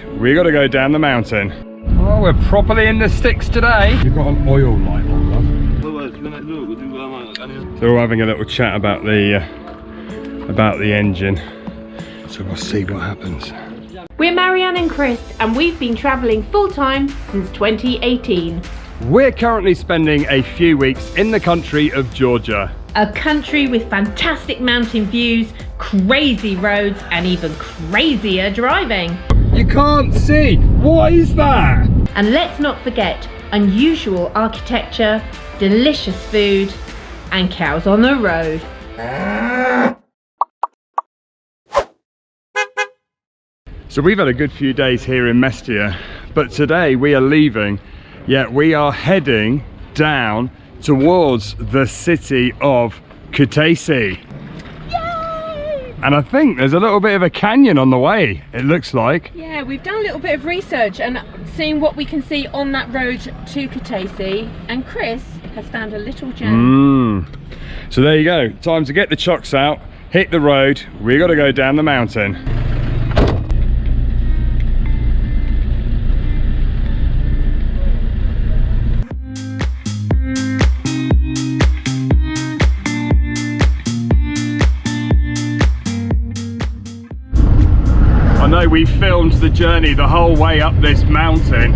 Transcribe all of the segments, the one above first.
We got to go down the mountain. Oh, we're properly in the sticks today. You've got an oil light on, love. So we're having a little chat about the engine. So we'll see what happens. We're Marianne and Chris, and we've been travelling full-time since 2018. We're currently spending a few weeks in the country of Georgia. A country with fantastic mountain views, crazy roads, and even crazier driving. You can't see. What is that? And let's not forget unusual architecture, delicious food, and cows on the road. So we've had a good few days here in Mestia, but today we are leaving, yet we are heading down towards the city of Kutaisi. Yay! And I think there's a little bit of a canyon on the way, it looks like. Yeah, we've done a little bit of research and seeing what we can see on that road to Kutaisi, and Chris has found a little gem. So there you go, time to get the chocks out, hit the road, we got to go down the mountain. I know we filmed the journey the whole way up this mountain,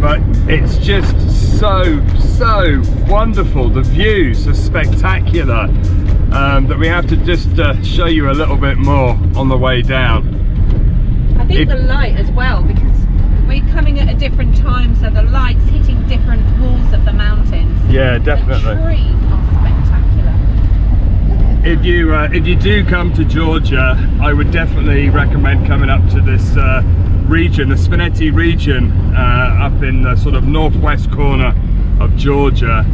but it's just so wonderful. The views are spectacular, that we have to just show you a little bit more on the way down. I think the light as well, because we're coming at a different time, so the light's hitting different walls of the mountains. Yeah, definitely. The trees are spectacular. If you do come to Georgia, I would definitely recommend coming up to this region, the Spinetti region, up in the sort of northwest corner of Georgia,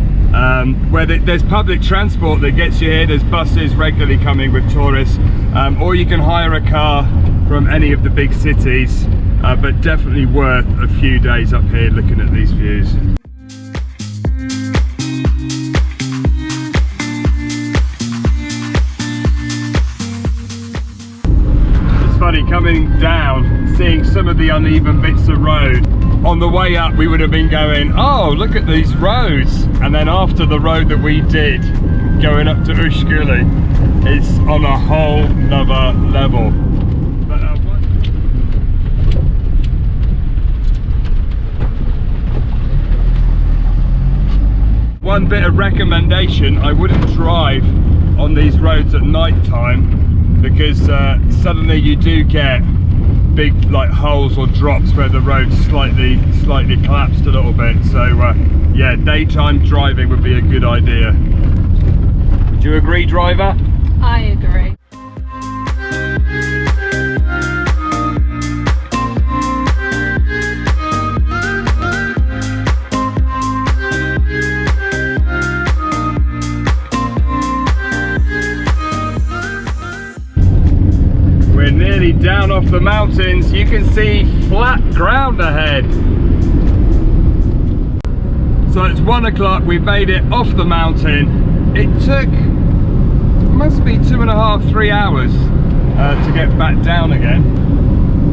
where there's public transport that gets you here. There's buses regularly coming with tourists, or you can hire a car from any of the big cities, but definitely worth a few days up here looking at these views. Funny coming down, seeing some of the uneven bits of road. On the way up we would have been going, oh look at these roads, and then after the road that we did going up to Ushkuli, it's on a whole nother level. But, one bit of recommendation, I wouldn't drive on these roads at night time, because suddenly you do get big like holes or drops where the road's slightly collapsed a little bit. So yeah, daytime driving would be a good idea. Would you agree, driver? I agree. We're nearly down off the mountains. You can see flat ground ahead. So it's 1 o'clock, we've made it off the mountain. It took, must be 2.5, 3 hours to get back down again.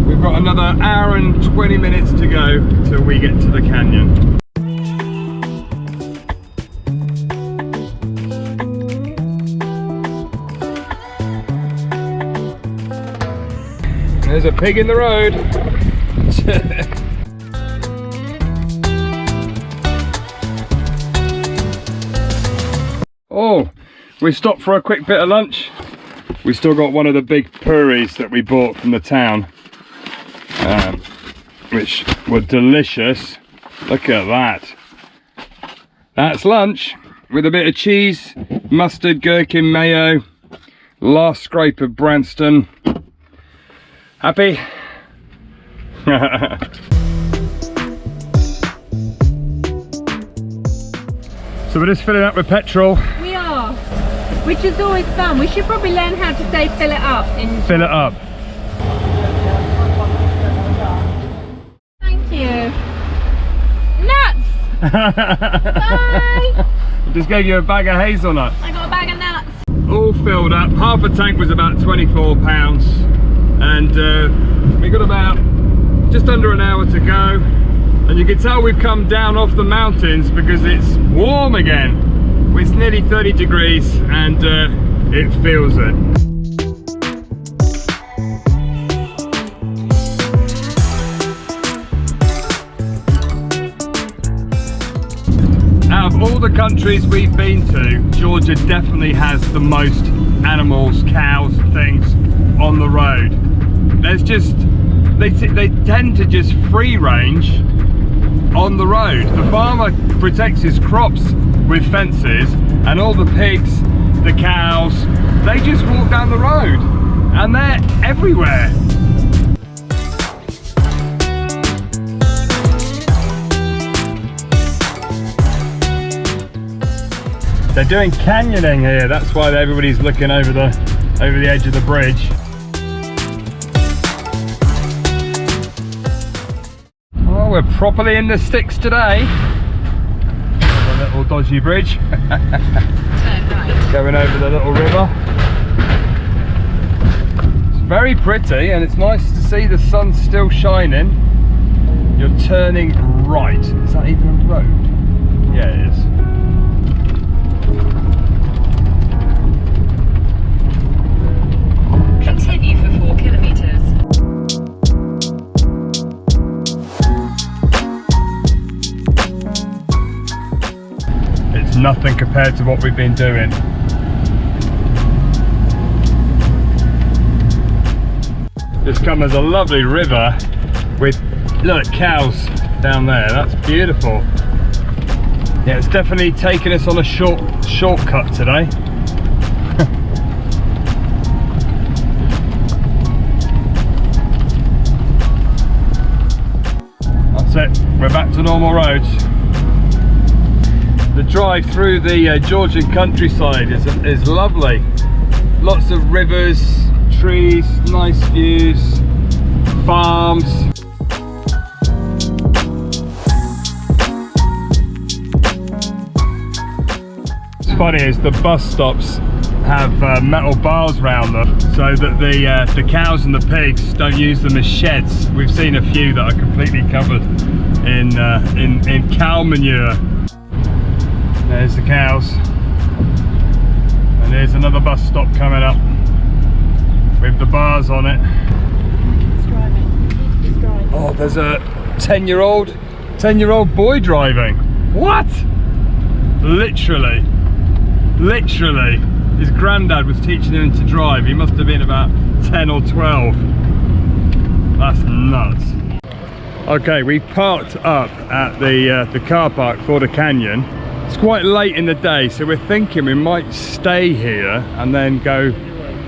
We've got another hour and 20 minutes to go till we get to the canyon. There's a pig in the road. Oh, we stopped for a quick bit of lunch. We still got one of the big puris that we bought from the town, which were delicious. Look at that. That's lunch with a bit of cheese, mustard, gherkin, mayo, last scrape of Branston. Happy? So we're just filling up with petrol. We are, which is always fun. We should probably learn how to say fill it up. Fill it up. Thank you. Nuts! Bye! I just gave you a bag of hazelnuts. I got a bag of nuts. All filled up. Half a tank was about £24. And we got about just under an hour to go. And you can tell we've come down off the mountains because it's warm again. It's nearly 30 degrees and it feels it. Out of all the countries we've been to, Georgia definitely has the most animals, cows, things on the road. There's just, they tend to just free range on the road. The farmer protects his crops with fences, and all the pigs, the cows, they just walk down the road and they're everywhere. They're doing canyoning here, that's why everybody's looking over the edge of the bridge. Oh, we're properly in the sticks today. A little dodgy bridge. Going over the little river. It's very pretty and it's nice to see the sun still shining. You're turning right. Is that even a road? Yeah, it is. Continue for 4 kilometers. It's nothing compared to what we've been doing. This comes as a lovely river with, look, cows down there. That's beautiful. Yeah, it's definitely taken us on a shortcut today. That's it, we're back to normal roads. The drive through the Georgian countryside is lovely. Lots of rivers, trees, nice views, farms. What's funny is the bus stops have metal bars around them so that the cows and the pigs don't use them as sheds. We've seen a few that are completely covered in cow manure. There's the cows, and there's another bus stop coming up with the bars on it. Oh, there's a 10-year-old boy driving. What? Literally, his granddad was teaching him to drive. He must have been about 10 or 12. That's nuts. Okay, we parked up at the car park for the canyon. It's quite late in the day, so we're thinking we might stay here and then go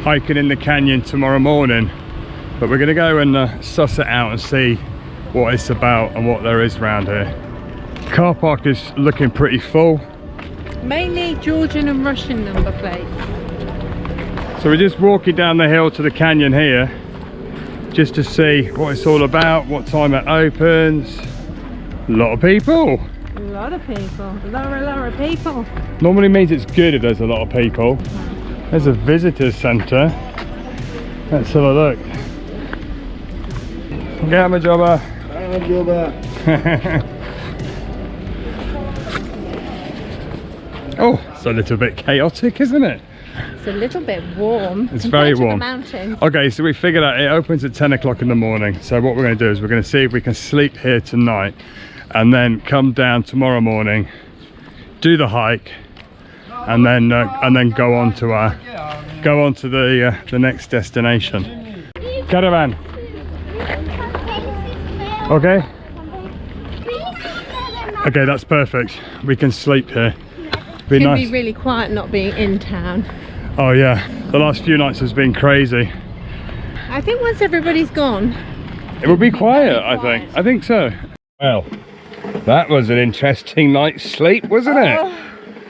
hiking in the canyon tomorrow morning. But we're going to go and suss it out and see what it's about and what there is around here. Car park is looking pretty full. Mainly Georgian and Russian number plates. So we're just walking down the hill to the canyon here, just to see what it's all about, what time it opens. A lot of people. A lot of people. A lot of people. Normally means it's good if there's a lot of people. There's a visitor centre. Let's have a look. Get my jobber. Oh, it's a little bit chaotic, isn't it? It's a little bit warm. It's very warm. The mountains. Okay, so we figured out it opens at 10 o'clock in the morning. So what we're going to do is we're going to see if we can sleep here tonight and then come down tomorrow morning, do the hike, and then go on to the next destination. Caravan. Okay. Okay, that's perfect. We can sleep here. It's going to be really quiet not being in town. Oh yeah, the last few nights has been crazy. I think once everybody's gone, it will be quiet, I think. I think so. Well, that was an interesting night's sleep, wasn't it?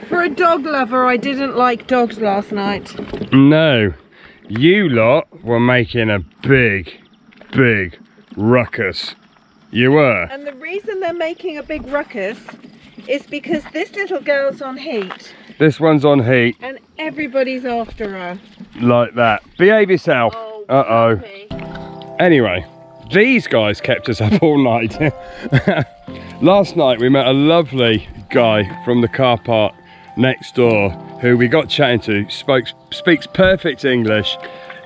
For a dog lover, I didn't like dogs last night. No, you lot were making a big ruckus. You were. And the reason they're making a big ruckus is because this little girl's on heat. This one's on heat. And everybody's after her. Like that. Behave yourself. Oh, uh-oh. puppy. Anyway, These guys kept us up all night. Last night we met a lovely guy from the car park next door who we got chatting to, speaks perfect English.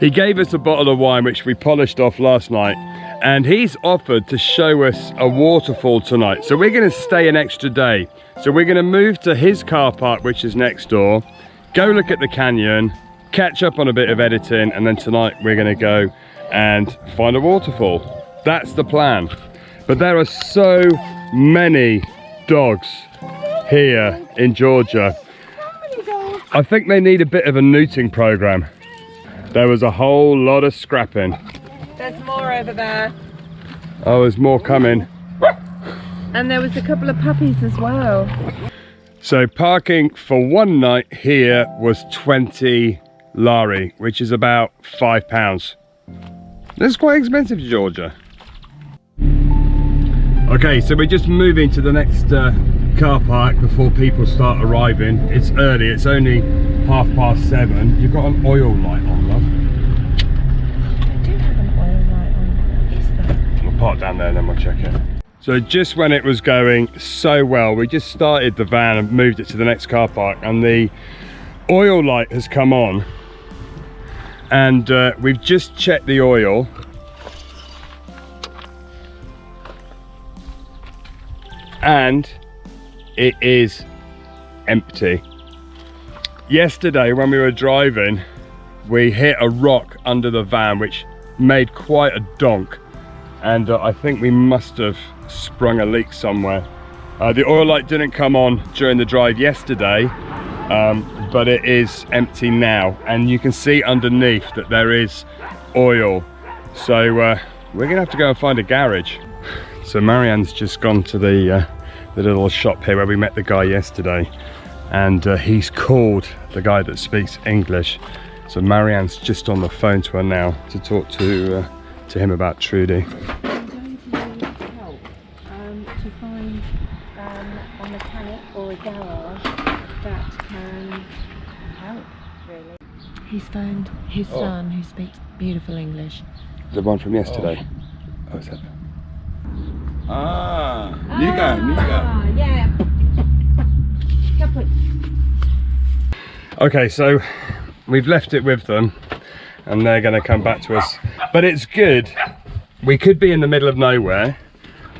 He gave us a bottle of wine which we polished off last night, and he's offered to show us a waterfall tonight. So we're going to stay an extra day. So we're going to move to his car park, which is next door, go look at the canyon, catch up on a bit of editing, and then tonight we're going to go and find a waterfall. That's the plan. But there are so many dogs here in Georgia. I think they need a bit of a neuting program. There was a whole lot of scrapping. There's more over there. Oh, there's more coming. And there was a couple of puppies as well. So parking for one night here was 20 lari, which is about £5. That's quite expensive to Georgia. Okay, so we're just moving to the next car park before people start arriving. It's early, it's only 7:30. You've got an oil light on, love. I do have an oil light on. What is that? We'll park down there and then we'll check it. So just when it was going so well, we just started the van and moved it to the next car park, and the oil light has come on, and we've just checked the oil. And it is empty. Yesterday when we were driving, we hit a rock under the van which made quite a donk, and I think we must have sprung a leak somewhere. The oil light didn't come on during the drive yesterday, but it is empty now, and you can see underneath that there is oil. So we're gonna have to go and find a garage. So Marianne's just gone to the little shop here where we met the guy yesterday, and he's called the guy that speaks English. So Marianne's just on the phone to her now to talk to him about Trudy. I'm going to need help to find a mechanic or a garage that can help, really. He's found his son who speaks beautiful English. The one from yesterday. Oh, is that? Yeah. Kaput. Okay, so we've left it with them and they're going to come back to us, but it's good. We could be in the middle of nowhere.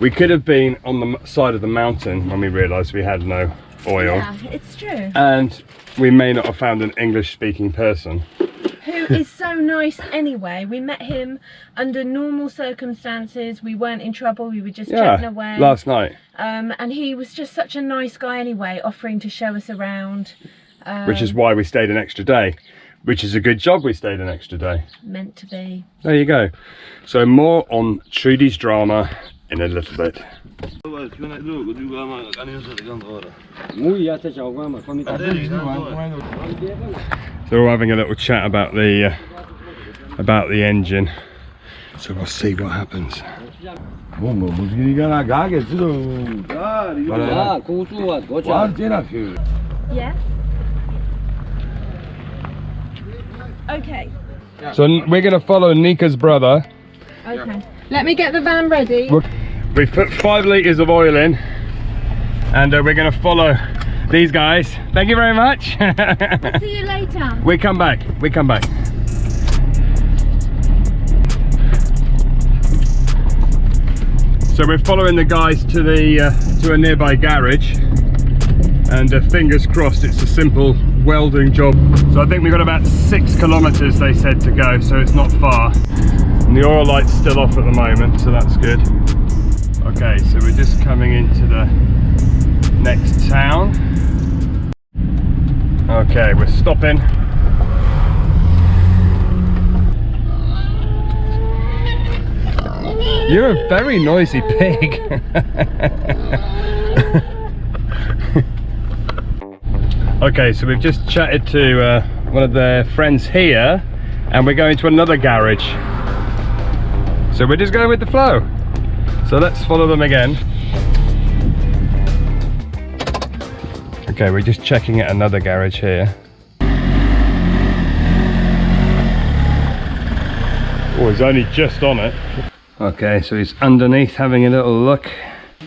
We could have been on the side of the mountain when we realized we had no oil. Yeah, it's true. And we may not have found an English speaking person. Who is so nice anyway. We met him under normal circumstances. We weren't in trouble, we were just chatting away. Last night. And he was just such a nice guy anyway, offering to show us around. Which is why we stayed an extra day. Which is a good job we stayed an extra day. Meant to be. There you go. So more on Trudy's drama in a little bit. So we're having a little chat about the engine. So we'll see what happens. Yeah. Okay. So we're going to follow Nika's brother. Okay. Let me get the van ready. We've put 5 litres of oil in, and we're going to follow these guys. Thank you very much. We'll see you later. We come back. We come back. So we're following the guys to a nearby garage, and fingers crossed it's a simple welding job. So I think we've got about 6 kilometers they said to go, so it's not far. And the oil light's still off at the moment, so that's good. Okay, so we're just coming into the next town. Okay, we're stopping. You're a very noisy pig. Okay, so we've just chatted to one of their friends here, and we're going to another garage. So we're just going with the flow. So let's follow them again. Okay, we're just checking at another garage here. Oh, he's only just on it. Okay, so he's underneath having a little look.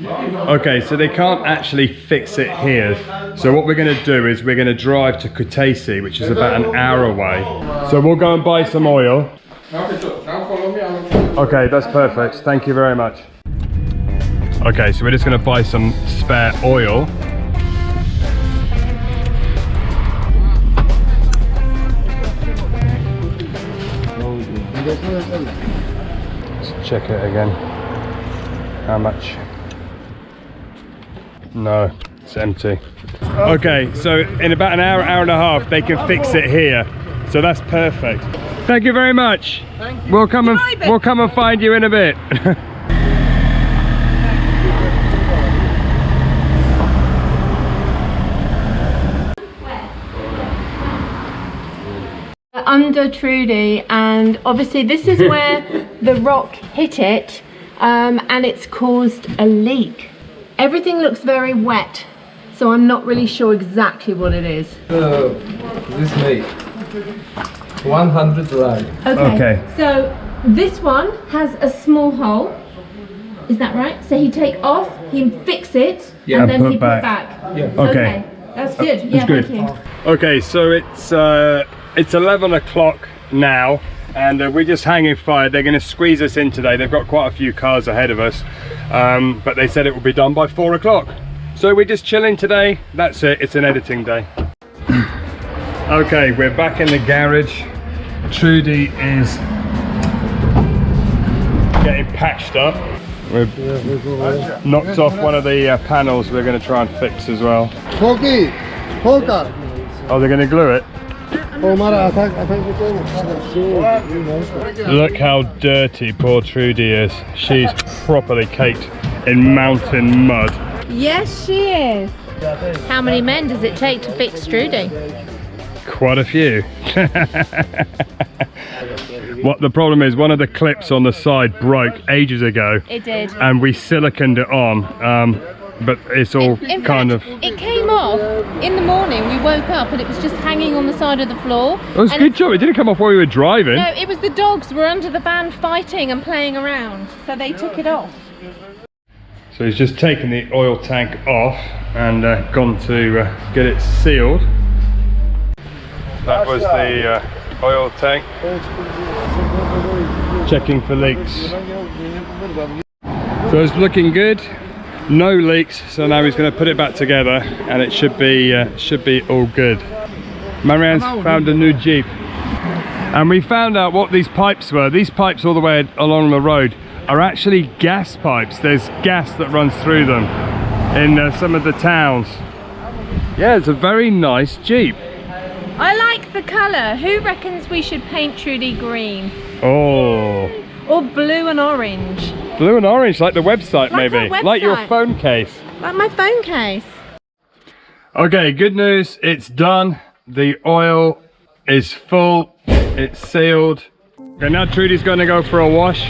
Okay, so they can't actually fix it here. So what we're going to do is we're going to drive to Kutaisi, which is about an hour away. So we'll go and buy some oil. Okay, that's perfect. Thank you very much. Okay, so we're just going to buy some spare oil. Let's check it again. How much? No, it's empty. Okay, so in about an hour, hour and a half, they can fix it here. So that's perfect. Thank you very much. We'll come and find you in a bit. Under Trudy, and obviously this is where the rock hit it, and it's caused a leak. Everything looks very wet, so I'm not really sure exactly what it is. This make 100 rand. Okay. So this one has a small hole. Is that right? So he take off, he fix it, Yeah. and then put he back. put back. Yeah. Okay. That's good. That's Yeah, good. thank you. Okay, so it's 11 o'clock now, and we're just hanging fire. They're going to squeeze us in today. They've got quite a few cars ahead of us, but they said it will be done by 4 o'clock. So we're just chilling today. That's it. It's an editing day. Okay, we're back in the garage. Trudy is getting patched up. We've knocked off one of the panels we're going to try and fix as well. Oh, they're going to glue it? Look how dirty poor Trudy is. She's properly caked in mountain mud. Yes, she is. How many men does it take to fix Trudy? Quite a few. What the problem is, one of the clips on the side broke ages ago. It did. And we siliconed it on, but it's all In kind fact, of... it came off in the morning. We woke up and it was just hanging on the side of the floor. It was a good job. It didn't come off while we were driving. No, it was the dogs were under the van fighting and playing around, so they took it off. So he's just taken the oil tank off and gone to get it sealed. That was the oil tank. Checking for leaks. So it's looking good. No leaks. So now he's going to put it back together, and it should be all good. Marianne's found a new Jeep, and we found out what these pipes were. These pipes all the way along the road are actually gas pipes. There's gas that runs through them in some of the towns. Yeah, it's a very nice Jeep. I like the colour. Who reckons we should paint Trudy green? Oh, Or blue and orange? blue and orange, like the website, Like maybe. our Like your website. phone case. Like my phone case. Okay, good news, it's done. The oil is full, it's sealed. Okay, now Trudy's going to go for a wash.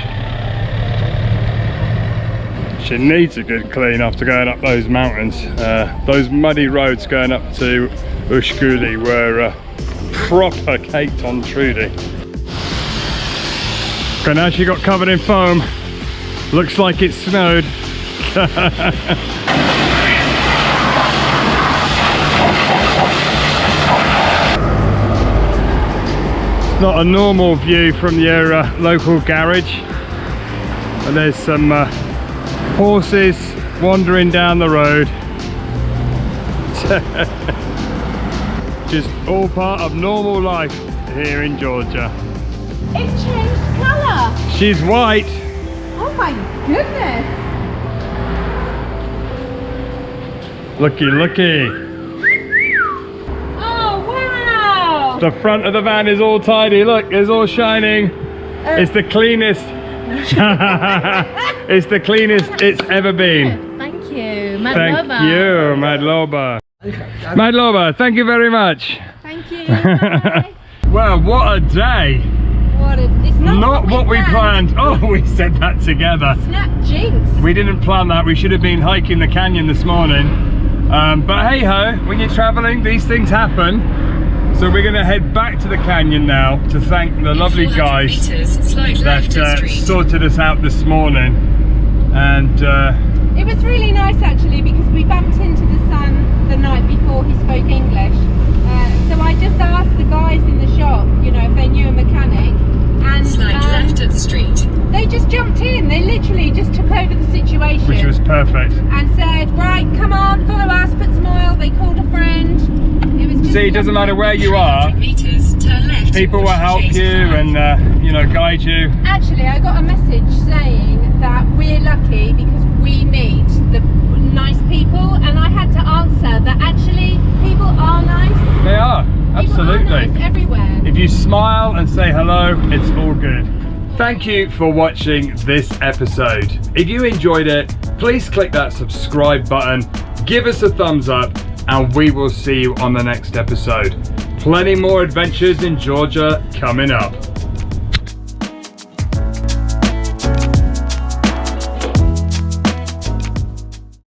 She needs a good clean after going up those mountains. Those muddy roads going up to Ushguli were proper caked on Trudy. Okay, now she got covered in foam. Looks like it snowed. Not a normal view from your local garage, and there's some horses wandering down the road. Just all part of normal life here in Georgia. It changed colour. She's white. Oh my goodness. Looky, looky. Oh wow. The front of the van is all tidy. Look, it's all shining. It's the cleanest. It's the cleanest it's ever been. Thank you. Thank you, Madloba. Madloba, thank you very much. Thank you. Bye. Well, what a day. It's Not what we planned. Oh, we said that together. Snap jinx. We didn't plan that. We should have been hiking the canyon this morning. But hey ho, when you're traveling, these things happen. So we're going to head back to the canyon now to thank the lovely 400 guys meters, slide left that at street. sorted us out this morning. And It was really nice actually because we bumped into the son the night before he spoke English. So I just asked the guys in the shop, you know, if they knew a mechanic, and Slide left at street. they just jumped in. They literally just took over the situation. which was perfect. And said, right, come on, follow us, put some oil. They called a friend. It was just See, it doesn't matter where you are, 300 meters, turn left. people will help towards you Chase Drive. and you know, guide you. Actually, I got a message saying that we're lucky because we meet the nice people, and I had to answer that actually people are nice. They are, People absolutely. are nice everywhere. If you smile and say hello, it's all good. Thank you for watching this episode. If you enjoyed it, please click that subscribe button, give us a thumbs up, and we will see you on the next episode. Plenty more adventures in Georgia coming up.